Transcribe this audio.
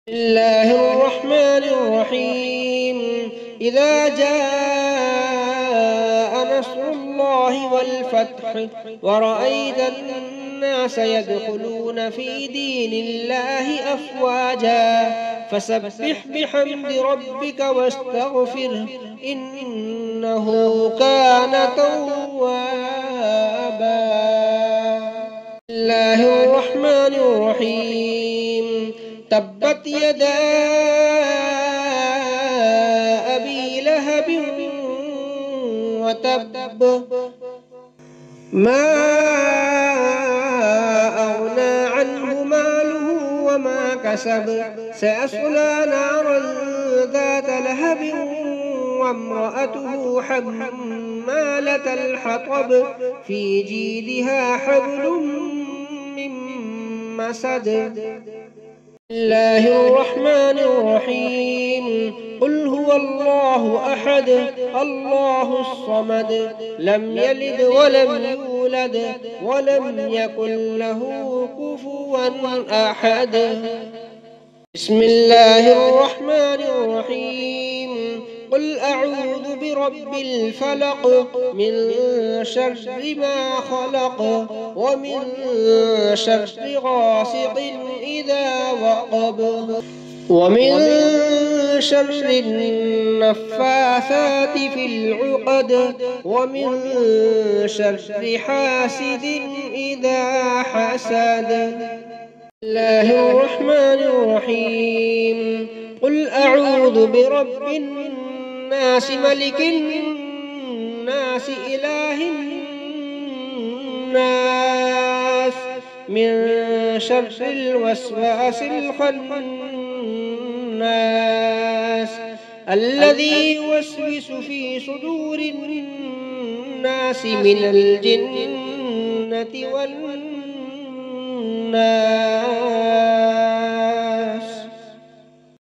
بسم الله الرحمن الرحيم. إذا جاء نصر الله والفتح ورأيت الناس يدخلون في دين الله أفواجا فسبح بحمد ربك واستغفره إنه كان توابا. بسم الله الرحمن الرحيم. تبت يدا أبي لهب وتب ما أغنى عنه ماله وما كسب سيصلى نارا ذات لهب وامرأته حمالة الحطب في جيدها حبل من مسد. بسم الله الرحمن الرحيم. قل هو الله أحد الله الصمد لم يلد ولم يولد ولم يكن له كفوا أحد. بسم الله الرحمن الرحيم. قل أعوذ برب الفلق من شر ما خلق ومن شر غاسق إذا وقب ومن شر النفاثات في العقد ومن شر حاسد إذا حسد. بسم الله الرحمن الرحيم. قل أعوذ برب الناس ملك الناس إله الناس من شر الوسواس الخناس الذي يوسوس في صدور الناس من الجنة والناس.